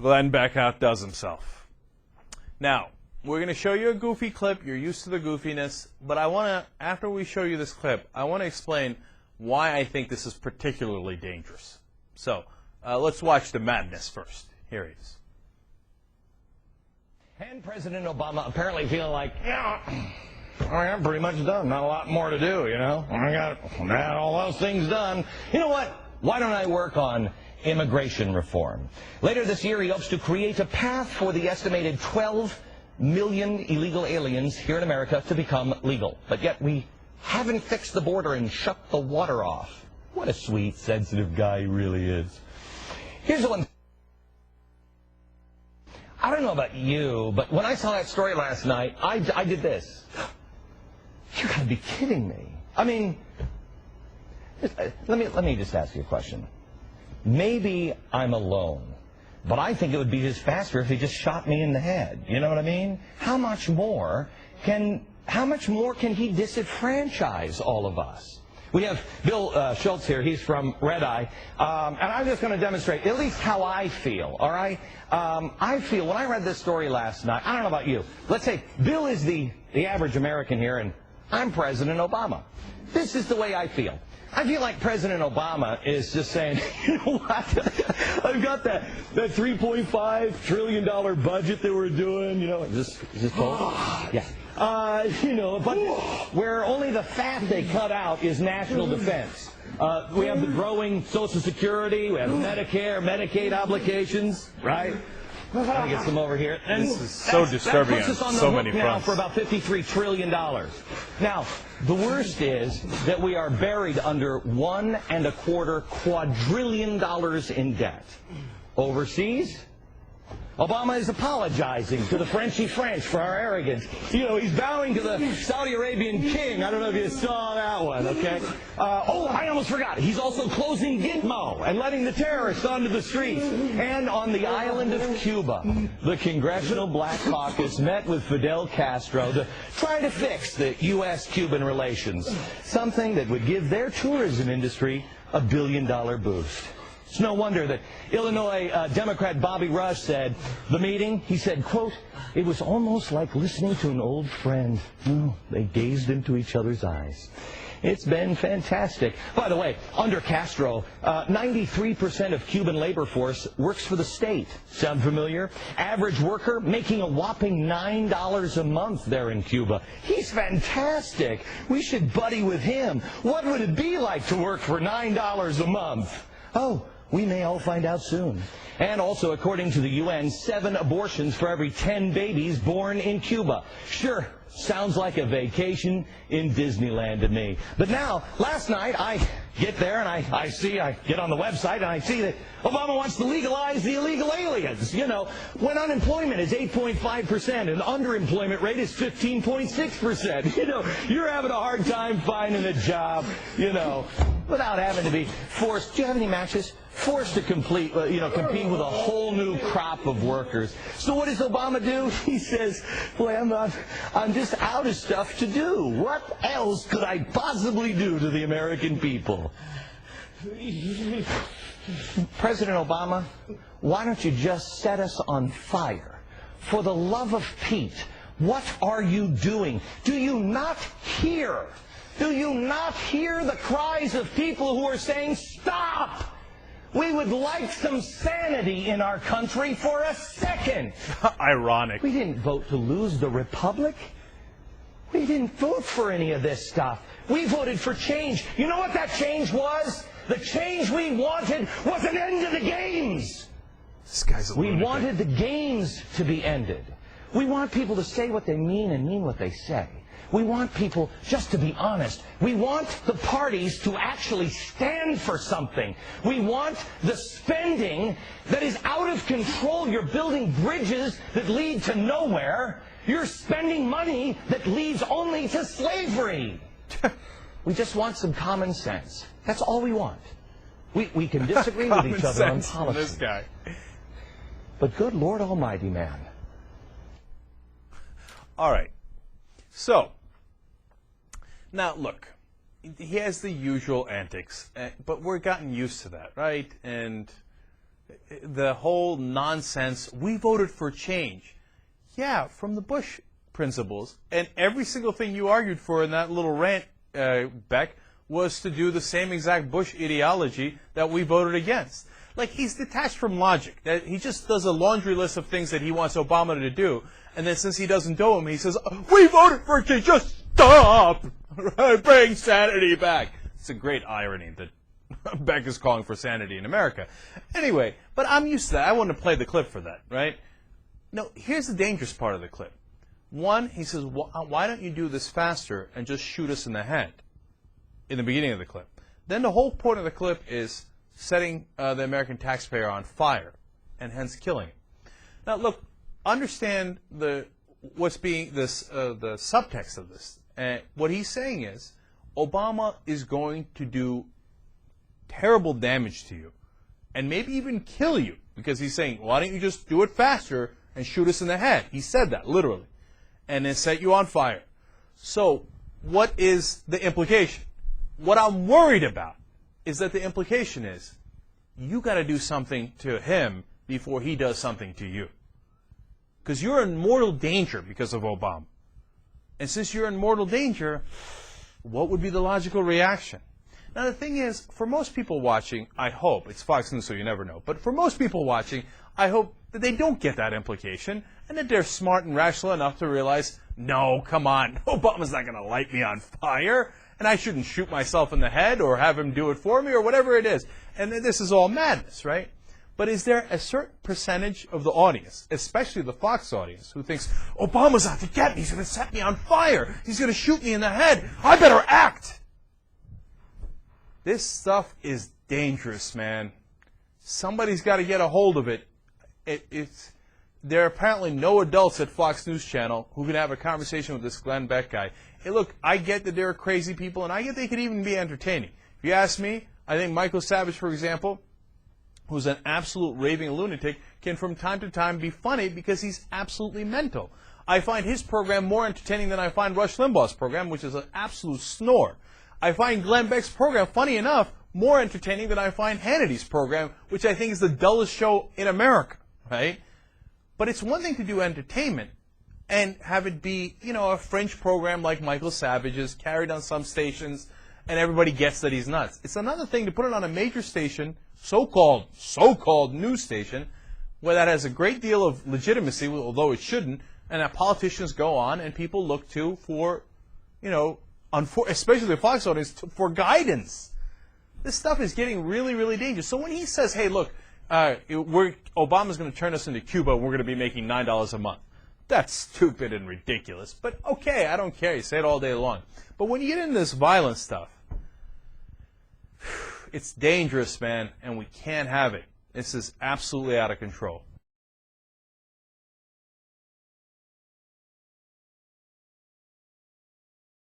Glenn Beck outdoes himself. Now, we're going to show you a goofy clip. You're used to the goofiness, but I want to, after we show you this clip, I want to explain why I think this is particularly dangerous. So, let's watch the madness first. Here he is. And President Obama apparently feeling like, I'm pretty much done. Not a lot more to do, you know. I got all those things done. You know what? Why don't I work on immigration reform? Later this year, he hopes to create a path for the estimated 12 million illegal aliens here in America to become legal. But yet we haven't fixed the border and shut the water off. What a sweet, sensitive guy he really is. Here's the one. I don't know about you, but when I saw that story last night, I did this. You gotta be kidding me. I mean, let me just ask you a question. Maybe I'm alone, but I think it would be just faster if he just shot me in the head. You know what I mean? How much more can he disenfranchise all of us? We have Bill Schultz here. He's from Red Eye. And I'm just going to demonstrate at least how I feel, all right? I feel, when I read this story last night, I don't know about you. Let's say Bill is the average American here, and I'm President Obama. This is the way I feel. I feel like President Obama is just saying, you know what? I've got that $3.5 trillion budget that we're doing, you know. Is this cold? Yeah. You know, but where only the fat they cut out is national defense. We have the growing Social Security, we have Medicare, Medicaid obligations, right? Let me get some over here. And this is so disturbing on so many fronts. Now for about $53 trillion. Now, the worst is that we are buried under $1.25 quadrillion in debt. Overseas, Obama is apologizing to the Frenchy French for our arrogance. You know, he's bowing to the Saudi Arabian king. I don't know if you saw that one, okay? I almost forgot. He's also closing Gitmo and letting the terrorists onto the streets. And on the island of Cuba, the Congressional Black Caucus met with Fidel Castro to try to fix the U.S.-Cuban relations, something that would give their tourism industry a billion-dollar boost. It's no wonder that Illinois Democrat Bobby Rush said, the meeting, he said, quote, it was almost like listening to an old friend. Oh, they gazed into each other's eyes. It's been fantastic. By the way, under Castro, 93% of Cuban labor force works for the state. Sound familiar? Average worker making a whopping $9 a month there in Cuba. He's fantastic. We should buddy with him. What would it be like to work for $9 a month? Oh, we may all find out soon. And also, according to the UN, 7 abortions for every 10 babies born in Cuba. Sure, sounds like a vacation in Disneyland to me. But now, last night, I get there and I get on the website and I see that Obama wants to legalize the illegal aliens. You know, when unemployment is 8.5% and underemployment rate is 15.6%. You know, you're having a hard time finding a job, you know, without having to be forced. Do you have any matches? Forced to compete with a whole new crop of workers. So what does Obama do? He says, boy, I'm just out of stuff to do. What else could I possibly do to the American people? President Obama, why don't you just set us on fire? For the love of Pete, what are you doing? Do you not hear? Do you not hear the cries of people who are saying, stop? We would like some sanity in our country for a second. Ironic. We didn't vote to lose the republic. We didn't vote for any of this stuff. We voted for change. You know what that change was? The change we wanted was an end to the games. This guy's a lunatic. We wanted the games to be ended. We want people to say what they mean and mean what they say. We want people just to be honest. We want the parties to actually stand for something. We want the spending that is out of control. You're building bridges that lead to nowhere. You're spending money that leads only to slavery. We just want some common sense. That's all we want. We can disagree with each other on policy. This guy. But good Lord Almighty, man. All right. So, now look, he has the usual antics, but we're gotten used to that, right? And the whole nonsense, we voted for change. Yeah, from the Bush principles. And every single thing you argued for in that little rant, Beck, was to do the same exact Bush ideology that we voted against. Like, he's detached from logic. That he just does a laundry list of things that he wants Obama to do, and then since he doesn't do them, he says, we voted for change, just stop! Bring sanity back. It's a great irony that Beck is calling for sanity in America. Anyway, but I'm used to that. I want to play the clip for that, right? No, here's the dangerous part of the clip. One, he says, why don't you do this faster and just shoot us in the head in the beginning of the clip. Then the whole point of the clip is setting the American taxpayer on fire and hence killing him. Now, look, understand the subtext of this. What he's saying is Obama is going to do terrible damage to you and maybe even kill you because he's saying, why don't you just do it faster and shoot us in the head? He said that, literally, and then set you on fire. So what is the implication? What I'm worried about is that the implication is you got to do something to him before he does something to you. Because you're in mortal danger because of Obama. And since you're in mortal danger, what would be the logical reaction? Now, the thing is, for most people watching, I hope, it's Fox News, so you never know, but for most people watching, I hope that they don't get that implication and that they're smart and rational enough to realize, no, come on, Obama's not going to light me on fire, and I shouldn't shoot myself in the head or have him do it for me or whatever it is. And this is all madness, right? But is there a certain percentage of the audience, especially the Fox audience, who thinks, Obama's out to get me, he's going to set me on fire, he's going to shoot me in the head, I better act? This stuff is dangerous, man. Somebody's got to get a hold of it. There are apparently no adults at Fox News Channel who can have a conversation with this Glenn Beck guy. Hey, look, I get that there are crazy people, and I get they could even be entertaining. If you ask me, I think Michael Savage, for example, who's an absolute raving lunatic, can from time to time be funny because he's absolutely mental. I find his program more entertaining than I find Rush Limbaugh's program, which is an absolute snore. I find Glenn Beck's program, funny enough, more entertaining than I find Hannity's program, which I think is the dullest show in America, right? But it's one thing to do entertainment and have it be, you know, a fringe program like Michael Savage's, carried on some stations, and everybody gets that he's nuts. It's another thing to put it on a major station, so-called news station, where that has a great deal of legitimacy, although it shouldn't, and that politicians go on and people look to for, you know, especially the Fox audience, for guidance. This stuff is getting really, really dangerous. So when he says, hey, look, Obama's going to turn us into Cuba, and we're going to be making $9 a month. That's stupid and ridiculous. But okay, I don't care. You say it all day long. But when you get into this violent stuff, it's dangerous, man, and we can't have it. This is absolutely out of control.